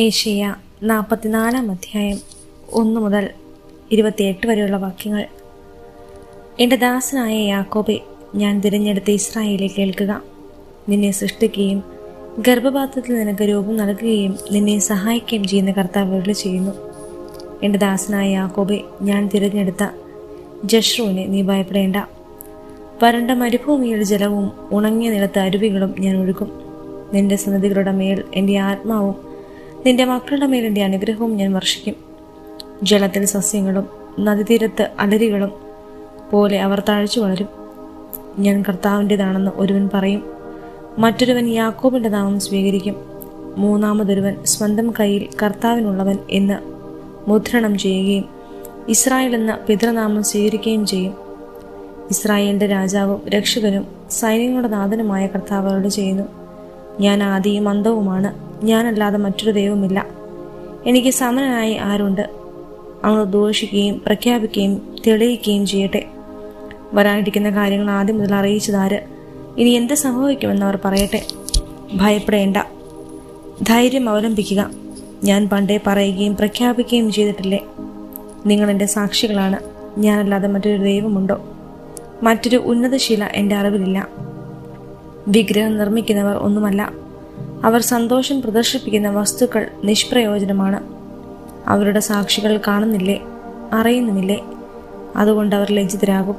Asia 44 അധ്യായം 1 മുതൽ 28 വരെയുള്ള വാക്യങ്ങൾ. എൻ്റെ ദാസനായ യാക്കോബെ, ഞാൻ തിരഞ്ഞെടുത്ത ഇസ്രായേലെ കേൾക്കുക. നിന്നെ സൃഷ്ടിക്കുകയും ഗർഭപാത്രത്തിൽ നിനക്ക് രൂപം നൽകുകയും നിന്നെ സഹായിക്കുകയും ചെയ്യുന്ന കർത്താവ് അരുളി ചെയ്യുന്നു. എൻ്റെ ദാസനായ യാക്കോബെ, ഞാൻ തിരഞ്ഞെടുത്ത ജഷ്റൂനെ, നീ ഭയപ്പെടേണ്ട. വരണ്ട മരുഭൂമിയുടെ ജലവും ഉണങ്ങിയ നിലത്ത് അരുവികളും ഞാൻ ഒഴുക്കും. നിന്റെ സന്തതികളുടെ മേൽ എൻ്റെ ആത്മാവും നിന്റെ മക്കളുടെ മേൽ എൻ്റെ അനുഗ്രഹവും ഞാൻ വർഷിക്കും. ജലത്തിൽ സസ്യങ്ങളും നദീതീരത്ത് അലരികളും പോലെ അവർ തഴച്ചു വളരും. ഞാൻ കർത്താവിൻ്റെതാണെന്ന് ഒരുവൻ പറയും, മറ്റൊരുവൻ യാക്കോബിൻ്റെ നാമം സ്വീകരിക്കും. മൂന്നാമതൊരുവൻ സ്വന്തം കയ്യിൽ കർത്താവിനുള്ളവൻ എന്ന് മുദ്രണം ചെയ്യുകയും ഇസ്രായേൽ എന്ന പിതൃനാമം സ്വീകരിക്കുകയും ചെയ്യും. ഇസ്രായേലിൻ്റെ രാജാവും രക്ഷകനും സൈന്യങ്ങളുടെ നാഥനുമായ കർത്താവ് അരുളി ചെയ്യുന്നു, ഞാൻ ആദിയും അന്തവുമാണ്. ഞാനല്ലാതെ മറ്റൊരു ദൈവമില്ല. എനിക്ക് സമനായി ആരുണ്ട്? അങ്ങ് ദോഷിക്കുകയും പ്രഖ്യാപിക്കുകയും തെളിയിക്കുകയും ചെയ്യട്ടെ. വരാനിരിക്കുന്ന കാര്യങ്ങൾ ആദ്യം മുതൽ അറിയിച്ചതാര്? ഇനി എന്ത് സംഭവിക്കുമെന്ന് അവർ പറയട്ടെ. ഭയപ്പെടേണ്ട, ധൈര്യം അവലംബിക്കുക. ഞാൻ പണ്ടേ പറയുകയും പ്രഖ്യാപിക്കുകയും ചെയ്തിട്ടില്ലേ? നിങ്ങൾ എൻ്റെ സാക്ഷികളാണ്. ഞാനല്ലാതെ മറ്റൊരു ദൈവമുണ്ടോ? മറ്റൊരു ഉന്നതശീല എൻ്റെ അറിവിലില്ല. വിഗ്രഹം നിർമ്മിക്കുന്നവർ ഒന്നുമല്ല. അവർ സന്തോഷം പ്രദർശിപ്പിക്കുന്ന വസ്തുക്കൾ നിഷ്പ്രയോജനമാണ്. അവരുടെ സാക്ഷികൾ കാണുന്നില്ലേ, അറിയുന്നുമില്ലേ? അതുകൊണ്ട് അവർ ലജ്ജിതരാകും.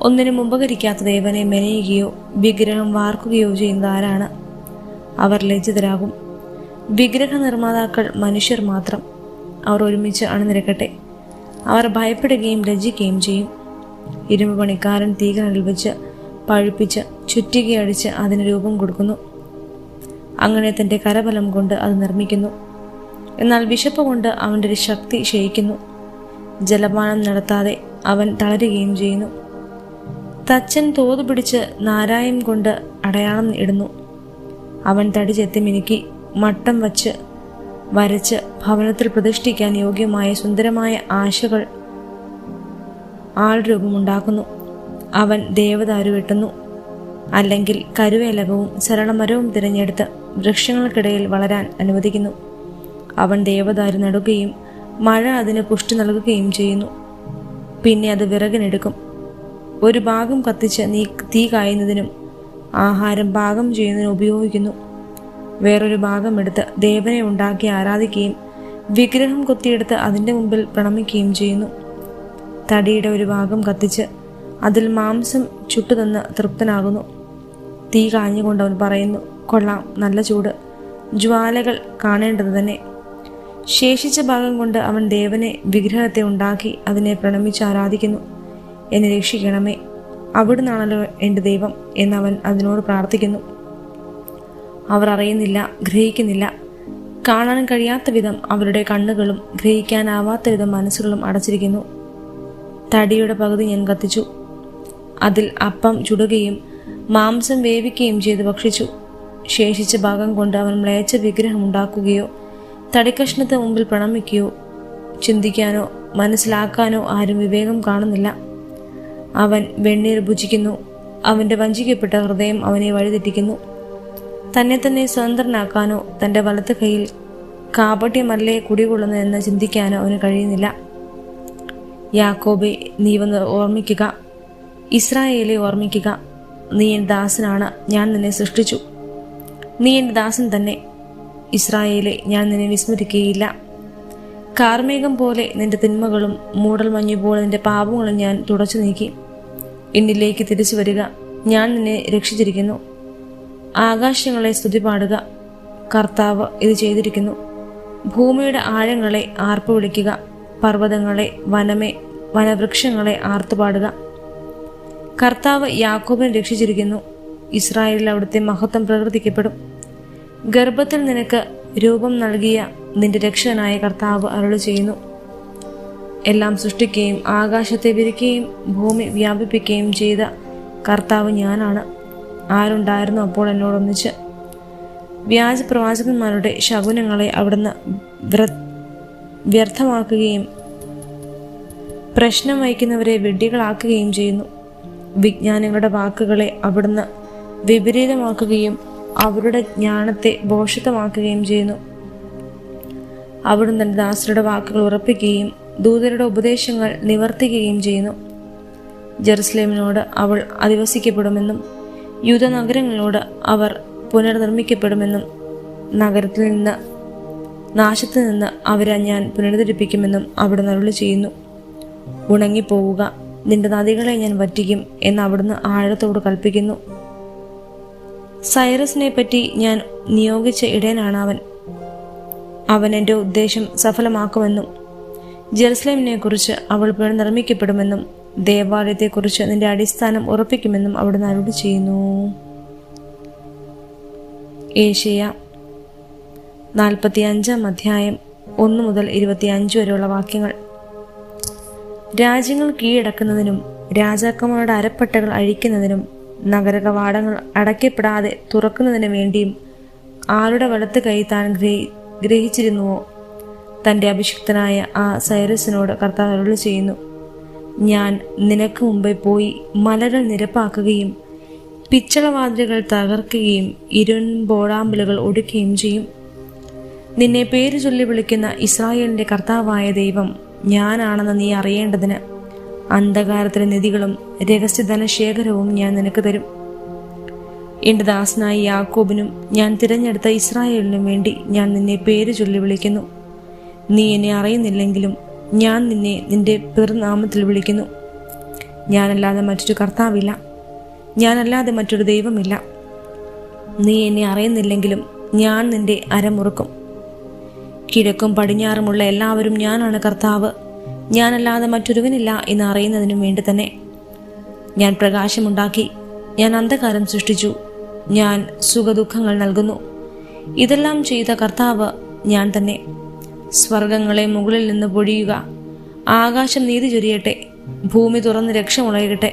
ഒന്നിനും ഉപകരിക്കാത്ത ദേവനെ മെനയുകയോ വിഗ്രഹം വാർക്കുകയോ ചെയ്യുന്നത് ആരാണ്? അവർ ലജ്ജിതരാകും. വിഗ്രഹ നിർമ്മാതാക്കൾ മനുഷ്യർ മാത്രം. അവർ ഒരുമിച്ച് അണിനിരക്കട്ടെ. അവർ ഭയപ്പെടുകയും ലജ്ജിക്കുകയും ചെയ്യും. ഇരുമ്പ് പണിക്കാരൻ തീകനലിൽ വെച്ച് പഴുപ്പിച്ച് ചുറ്റികയടിച്ച് അതിന് രൂപം കൊടുക്കുന്നു. അങ്ങനെ തൻ്റെ കരബലം കൊണ്ട് അത് നിർമ്മിക്കുന്നു. എന്നാൽ വിശപ്പ് കൊണ്ട് അവൻ്റെ ഒരു ശക്തി ക്ഷയിക്കുന്നു. ജലപാനം നടത്താതെ അവൻ തളരുകയും ചെയ്യുന്നു. തച്ചൻ തോതു പിടിച്ച് നാരായം കൊണ്ട് അടയാളം ഇടുന്നു. അവൻ തടി ചെത്തി മിനുക്കി മട്ടം വച്ച് വരച്ച് ഭവനത്തിൽ പ്രതിഷ്ഠിക്കാൻ യോഗ്യമായ സുന്ദരമായ ആശകൾ ആൾരൂപമുണ്ടാക്കുന്നു. അവൻ ദേവദാരു വെട്ടുന്നു, അല്ലെങ്കിൽ കരുവേലകവും സരളമരവും തിരഞ്ഞെടുത്ത് വൃക്ഷങ്ങൾക്കിടയിൽ വളരാൻ അനുവദിക്കുന്നു. അവൻ ദേവദാരു നടുകയും മഴ അതിന് പുഷ്ടി നൽകുകയും ചെയ്യുന്നു. പിന്നെ അത് വിറകിനെടുക്കും. ഒരു ഭാഗം കത്തിച്ച് തീ കായുന്നതിനും ആഹാരം പാകം ചെയ്യുന്നതിനും ഉപയോഗിക്കുന്നു. വേറൊരു ഭാഗം എടുത്ത് ദേവനെ ഉണ്ടാക്കി ആരാധിക്കുകയും വിഗ്രഹം കൊത്തിയെടുത്ത് അതിൻ്റെ മുമ്പിൽ പ്രണമിക്കുകയും ചെയ്യുന്നു. തടിയുടെ ഒരു ഭാഗം കത്തിച്ച് അതിൽ മാംസം ചുട്ടുതന്ന് തൃപ്തനാകുന്നു. തീ കാഞ്ഞുകൊണ്ട് അവൻ പറയുന്നു, കൊള്ളാം, നല്ല ചൂട്, ജ്വാലകൾ കാണേണ്ടത് തന്നെ. ശേഷിച്ച ഭാഗം കൊണ്ട് അവൻ ദേവനെ, വിഗ്രഹത്തെ ഉണ്ടാക്കി അതിനെ പ്രണമിച്ച് ആരാധിക്കുന്നു. എന്നെ രക്ഷിക്കണമേ, അവിടുന്നാണല്ലോ എൻ്റെ ദൈവം എന്നവൻ അതിനോട് പ്രാർത്ഥിക്കുന്നു. അവർ അറിയുന്നില്ല, ഗ്രഹിക്കുന്നില്ല. കാണാൻ കഴിയാത്ത വിധം അവരുടെ കണ്ണുകളും ഗ്രഹിക്കാനാവാത്ത വിധം മനസ്സുകളും അടച്ചിരിക്കുന്നു. തടിയുടെ പകുതി ഞാൻ കത്തിച്ചു. അതിൽ അപ്പം ചുടുകയും മാംസം വേവിക്കുകയും ചെയ്ത് ഭക്ഷിച്ചു. ശേഷിച്ച ഭാഗം കൊണ്ട് അവൻ മ്ലേച്ഛ വിഗ്രഹം ഉണ്ടാക്കുകയോ തടിക്കഷ്ണത്തിന് മുമ്പിൽ പ്രണമിക്കുകയോ ചിന്തിക്കാനോ മനസ്സിലാക്കാനോ ആരും വിവേകം കാണുന്നില്ല. അവൻ വെണ്ണീർ ഭുജിക്കുന്നു. അവൻ്റെ വഞ്ചിക്കപ്പെട്ട ഹൃദയം അവനെ വഴിതെറ്റിക്കുന്നു. തന്നെ തന്നെ സ്വതന്ത്രനാക്കാനോ തൻ്റെ വലത്ത് കൈയിൽ കാപട്യമല്ലേ കുടികൊള്ളുന്നതെന്ന് ചിന്തിക്കാനോ അവന് കഴിയുന്നില്ല. യാക്കോബെ, നീ വന്ന് ഓർമ്മിക്കുക. ഇസ്രായേലെ ഓർമ്മിക്കുക. നീ എൻ്റെ ദാസനാണ്. ഞാൻ നിന്നെ സൃഷ്ടിച്ചു. നീ എൻ്റെ ദാസൻ തന്നെ. ഇസ്രായേലെ, ഞാൻ നിന്നെ വിസ്മരിക്കുകയില്ല. കാർമേഘം പോലെ നിന്റെ തിന്മകളും മൂടൽ മഞ്ഞുപോലെ നിന്റെ പാപങ്ങളും ഞാൻ തുടച്ചു നീക്കി. എന്നിലേക്ക് തിരിച്ചു വരിക. ഞാൻ നിന്നെ രക്ഷിച്ചിരിക്കുന്നു. ആകാശങ്ങളെ സ്തുതി പാടുക. കർത്താവ് ഇത് ചെയ്തിരിക്കുന്നു. ഭൂമിയുടെ ആഴങ്ങളെ ആർപ്പ് വിളിക്കുക. പർവ്വതങ്ങളെ, വനവൃക്ഷങ്ങളെ ആർത്തുപാടുക. കർത്താവ് യാക്കോബിനെ രക്ഷിച്ചിരിക്കുന്നു. ഇസ്രായേലിൽ അവിടുത്തെ മഹത്വം പ്രകീർത്തിക്കപ്പെടും. ഗർഭത്തിൽ നിനക്ക് രൂപം നൽകിയ നിന്റെ രക്ഷകനായ കർത്താവ് അരുളി ചെയ്യുന്നു. എല്ലാം സൃഷ്ടിക്കുകയും ആകാശത്തെ വിരിക്കുകയും ഭൂമി വ്യാപിപ്പിക്കുകയും ചെയ്ത കർത്താവ് ഞാനാണ്. ആരുണ്ടായിരുന്നു അപ്പോൾ എന്നോടൊന്നിച്ച്? വ്യാജ പ്രവാചകന്മാരുടെ ശകുനങ്ങളെ അവിടുന്ന് വ്യർത്ഥമാക്കുകയും പ്രശ്നം വഹിക്കുന്നവരെ വിഡ്ഢികളാക്കുകയും ചെയ്യുന്നു. വിജ്ഞാനികളുടെ വാക്കുകളെ അവിടുന്ന് വിപരീതമാക്കുകയും അവരുടെ ജ്ഞാനത്തെ ഭോഷത്വമാക്കുകയും ചെയ്യുന്നു. അവിടുന്ന് തന്റെ ദാസരുടെ വാക്കുകൾ ഉറപ്പിക്കുകയും ദൂതരുടെ ഉപദേശങ്ങൾ നിവർത്തിക്കുകയും ചെയ്യുന്നു. ജെറുസലേമിനോട് അവൾ അധിവസിക്കപ്പെടുമെന്നും യൂദനഗരങ്ങളോട് അവർ പുനർനിർമ്മിക്കപ്പെടുമെന്നും നഗരത്തിൽ നിന്ന് നാശത്തിൽ നിന്ന് അവരെ ഞാൻ പുനരുദ്ധരിപ്പിക്കുമെന്നും അവിടുന്ന് അരുളി ചെയ്യുന്നു. ഉണങ്ങിപ്പോവുക, നിന്റെ നദികളെ ഞാൻ വറ്റിക്കും എന്ന് അവിടുന്ന് ആഴത്തോട് കൽപ്പിക്കുന്നു. സൈറസിനെ പറ്റി ഞാൻ നിയോഗിച്ച ഇടയനാണ് അവൻ. അവൻ എൻ്റെ ഉദ്ദേശം സഫലമാക്കുമെന്നും ജെറുസലേമിനെ കുറിച്ച് അവൾ പുനർനിർമ്മിക്കപ്പെടുമെന്നും ദേവാലയത്തെക്കുറിച്ച് നിന്റെ അടിസ്ഥാനം ഉറപ്പിക്കുമെന്നും അവിടുന്ന് അരുളി ചെയ്യുന്നു. ഏശയ്യ 45 അധ്യായം 1 മുതൽ 25 വരെയുള്ള വാക്യങ്ങൾ. രാജ്യങ്ങൾ കീഴടക്കുന്നതിനും രാജാക്കന്മാരുടെ അരപ്പട്ടകൾ അഴിക്കുന്നതിനും നഗര കവാടങ്ങൾ അടയ്ക്കപ്പെടാതെ തുറക്കുന്നതിന് വേണ്ടിയും ആരുടെ വലത്ത് കൈ താൻ ഗ്രഹിച്ചിരുന്നുവോ തൻ്റെ അഭിഷിക്തനായ ആ സൈറസിനോട് കർത്താവ് അരുളി ചെയ്യുന്നു. ഞാൻ നിനക്ക് മുമ്പേ പോയി മലകൾ നിരപ്പാക്കുകയും പിച്ചളവാതിലുകൾ തകർക്കുകയും ഇരുമ്പോടാമ്പലുകൾ ഒടുക്കുകയും ചെയ്യും. നിന്നെ പേര് ചൊല്ലി വിളിക്കുന്ന ഇസ്രായേലിന്റെ കർത്താവായ ദൈവം ഞാനാണെന്ന് നീ അറിയേണ്ടതിന് അന്ധകാരത്തിലെ നിധികളും രഹസ്യധനശേഖരവും ഞാൻ നിനക്ക് തരും. എൻ്റെ ദാസനായ യാക്കോബിനും ഞാൻ തിരഞ്ഞെടുത്ത ഇസ്രായേലിനും വേണ്ടി ഞാൻ നിന്നെ പേര് ചൊല്ലി വിളിക്കുന്നു. നീ എന്നെ അറിയുന്നില്ലെങ്കിലും ഞാൻ നിന്നെ നിന്റെ പെരുനാമത്തിൽ വിളിക്കുന്നു. ഞാനല്ലാതെ മറ്റൊരു കർത്താവില്ല, ഞാനല്ലാതെ മറ്റൊരു ദൈവമില്ല. നീ എന്നെ അറിയുന്നില്ലെങ്കിലും ഞാൻ നിന്റെ അരമുറുക്കും. കിഴക്കും പടിഞ്ഞാറുമുള്ള എല്ലാവരും ഞാനാണ് കർത്താവ്, ഞാനല്ലാതെ മറ്റൊരുവനില്ല എന്ന് അറിയുന്നതിനും വേണ്ടി തന്നെ. ഞാൻ പ്രകാശമുണ്ടാക്കി, ഞാൻ അന്ധകാരം സൃഷ്ടിച്ചു, ഞാൻ സുഖദുഃഖങ്ങൾ നൽകുന്നു. ഇതെല്ലാം ചെയ്ത കർത്താവ് ഞാൻ തന്നെ. സ്വർഗങ്ങളെ മുകളിൽ നിന്ന് പൊഴിയുക, ആകാശം നീതി ചൊരിയട്ടെ, ഭൂമി തുറന്ന് രക്ഷ മുളയട്ടെ.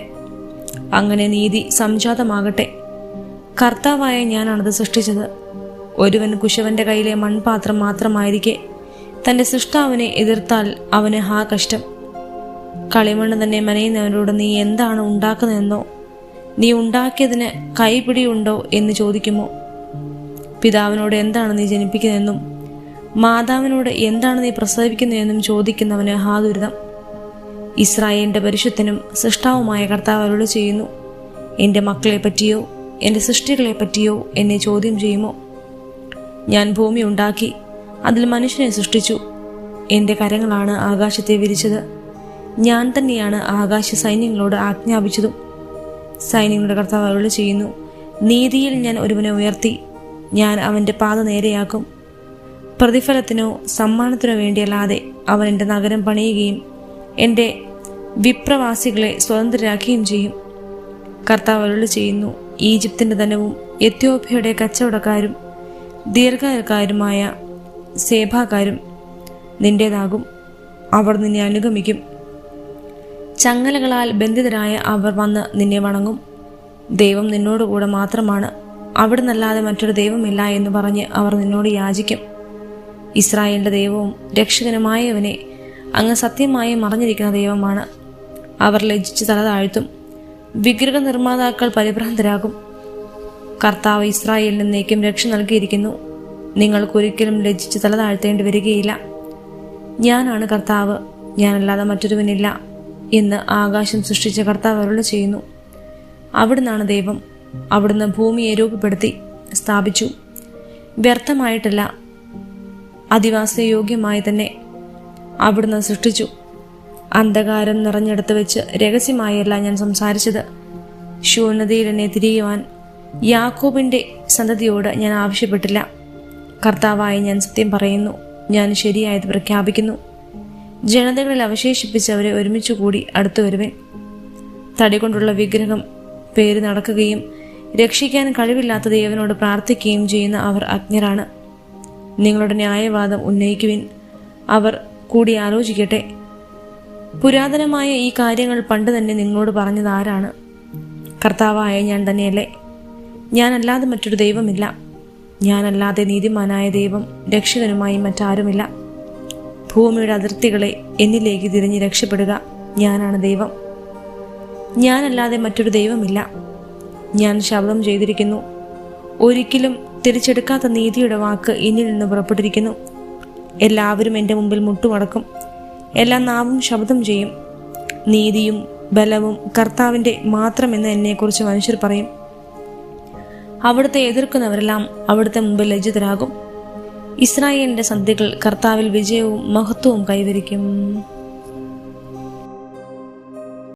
അങ്ങനെ നീതി സംജാതമാകട്ടെ. കർത്താവായ ഞാനാണത് സൃഷ്ടിച്ചത്. ഒരുവൻ കുശവന്റെ കയ്യിലെ മൺപാത്രം മാത്രമായിരിക്കെ തന്റെ സൃഷ്ടാവിനെ എതിർത്താൽ അവന് ഹാ കഷ്ടം. കളിമണ്ണ് തന്നെ മനയുന്നവനോട് നീ എന്താണ് ഉണ്ടാക്കുന്നതെന്നോ നീ ഉണ്ടാക്കിയതിന് കൈപിടിയുണ്ടോ എന്ന് ചോദിക്കുമോ? പിതാവിനോട് എന്താണ് നീ ജനിപ്പിക്കുന്നതെന്നും മാതാവിനോട് എന്താണ് നീ പ്രസവിക്കുന്നതെന്നും ചോദിക്കുന്നവന് ഹാ ദുരിതം. ഇസ്രായേലിന്റെ പരിശുദ്ധനും സൃഷ്ടാവുമായ കർത്താവ് അരുളി ചെയ്യുന്നു. എൻ്റെ മക്കളെ പറ്റിയോ എൻ്റെ സൃഷ്ടികളെ പറ്റിയോ എന്നെ ചോദ്യം ചെയ്യുമോ? ഞാൻ ഭൂമി ഉണ്ടാക്കി, അതിൽ മനുഷ്യനെ സൃഷ്ടിച്ചു. എൻ്റെ കരങ്ങളാണ് ആകാശത്തെ വിരിച്ചത്. ഞാൻ തന്നെയാണ് ആകാശ സൈന്യങ്ങളോട് ആജ്ഞാപിച്ചതും. സൈന്യങ്ങളുടെ കർത്താവ് അരുളി ചെയ്യുന്നു. നീതിയിൽ ഞാൻ ഒരുവനെ ഉയർത്തി, ഞാൻ അവൻ്റെ പാത നേരെയാക്കും. പ്രതിഫലത്തിനോ സമ്മാനത്തിനോ വേണ്ടിയല്ലാതെ അവൻ എൻ്റെ നഗരം പണിയുകയും എൻ്റെ വിപ്രവാസികളെ സ്വതന്ത്രരാക്കുകയും ചെയ്യും. കർത്താവ് അരുളി ചെയ്യുന്നു. ഈജിപ്തിൻ്റെ ധനവും എത്യോപ്യയുടെ കച്ചവടക്കാരും ദീർഘകാരുമായ സേഭാക്കാരും നിന്റേതാകും. അവർ നിന്നെ അനുഗമിക്കും. ചങ്ങലകളാൽ ബന്ധിതരായ അവർ വന്ന് നിന്നെ വണങ്ങും. ദൈവം നിന്നോടുകൂടെ മാത്രമാണ്, അവിടുന്നല്ലാതെ മറ്റൊരു ദൈവമില്ല എന്ന് പറഞ്ഞ് അവർ നിന്നോട് യാചിക്കും. ഇസ്രായേലിന്റെ ദൈവവും രക്ഷകനുമായവനെ അങ്ങ് സത്യമായി മറഞ്ഞിരിക്കുന്ന ദൈവമാണ്. അവർ ലജ്ജിച്ച് തല താഴ്ത്തും. വിഗ്രഹ നിർമ്മാതാക്കൾ പരിഭ്രാന്തരാകും. കർത്താവ് ഇസ്രായേലിന് എന്നേക്കും രക്ഷ നൽകിയിരിക്കുന്നു. നിങ്ങൾക്കൊരിക്കലും ലജ്ജിച്ച് തല താഴ്ത്തേണ്ടി വരികയില്ല. ഞാനാണ് കർത്താവ്, ഞാനല്ലാതെ മറ്റൊരുവനില്ല എന്ന് ആകാശം സൃഷ്ടിച്ച കർത്താവ് അരുളി ചെയ്യുന്നു. അവിടുന്നാണ് ദൈവം. അവിടുന്ന് ഭൂമിയെ രൂപപ്പെടുത്തി സ്ഥാപിച്ചു. വ്യർത്ഥമായിട്ടല്ല, അധിവാസയോഗ്യമായി തന്നെ അവിടുന്ന് സൃഷ്ടിച്ചു. അന്ധകാരം നിറഞ്ഞെടുത്ത് വെച്ച് രഹസ്യമായല്ല ഞാൻ സംസാരിച്ചത്. ശൂന്യതയിൽ എന്നെ തിരിയുവാൻ യാക്കോബിന്റെ സന്തതിയോട് ഞാൻ ആവശ്യപ്പെട്ടില്ല. കർത്താവായി ഞാൻ സത്യം പറയുന്നു, ഞാൻ ശരിയായത് പ്രഖ്യാപിക്കുന്നു. ജനതകളിൽ അവശേഷിപ്പിച്ചവരെ ഒരുമിച്ചുകൂടി അടുത്തു വരുവൻ. തടി കൊണ്ടുള്ള വിഗ്രഹം പേര് നടക്കുകയും രക്ഷിക്കാൻ കഴിവില്ലാത്ത ദൈവനോട് പ്രാർത്ഥിക്കുകയും ചെയ്യുന്ന അവർ അജ്ഞരാണ്. നിങ്ങളുടെ ന്യായവാദം ഉന്നയിക്കുവിൻ, അവർ കൂടി ആലോചിക്കട്ടെ. പുരാതനമായ ഈ കാര്യങ്ങൾ പണ്ട് തന്നെ നിങ്ങളോട് പറഞ്ഞത് ആരാണ്? കർത്താവായ ഞാൻ തന്നെയല്ലേ? ഞാനല്ലാതെ മറ്റൊരു ദൈവമില്ല. ഞാനല്ലാതെ നീതിമാനായ ദൈവം രക്ഷകനുമായി മറ്റാരുമില്ല. ഭൂമിയുടെ അതിർത്തികളെ എന്നിലേക്ക് തിരിഞ്ഞ് രക്ഷപ്പെടുക. ഞാനാണ് ദൈവം, ഞാനല്ലാതെ മറ്റൊരു ദൈവമില്ല. ഞാൻ ശബ്ദം ചെയ്തിരിക്കുന്നു, ഒരിക്കലും തിരിച്ചെടുക്കാത്ത നീതിയുടെ വാക്ക് എന്നിൽ നിന്ന് പുറപ്പെട്ടിരിക്കുന്നു. എല്ലാവരും എൻ്റെ മുമ്പിൽ മുട്ടുമടക്കും. എല്ലാ നാവും ശബ്ദം ചെയ്യും. നീതിയും ബലവും കർത്താവിൻ്റെ മാത്രമെന്ന് എന്നെക്കുറിച്ച് മനുഷ്യർ പറയും. അവിടുത്തെ എതിർക്കുന്നവരെല്ലാം അവിടുത്തെ മുമ്പിൽ ലജ്ജിതരാകും. ഇസ്രായേലിൻ്റെ സന്ധികൾ കർത്താവിൽ വിജയവും മഹത്വവും കൈവരിക്കും.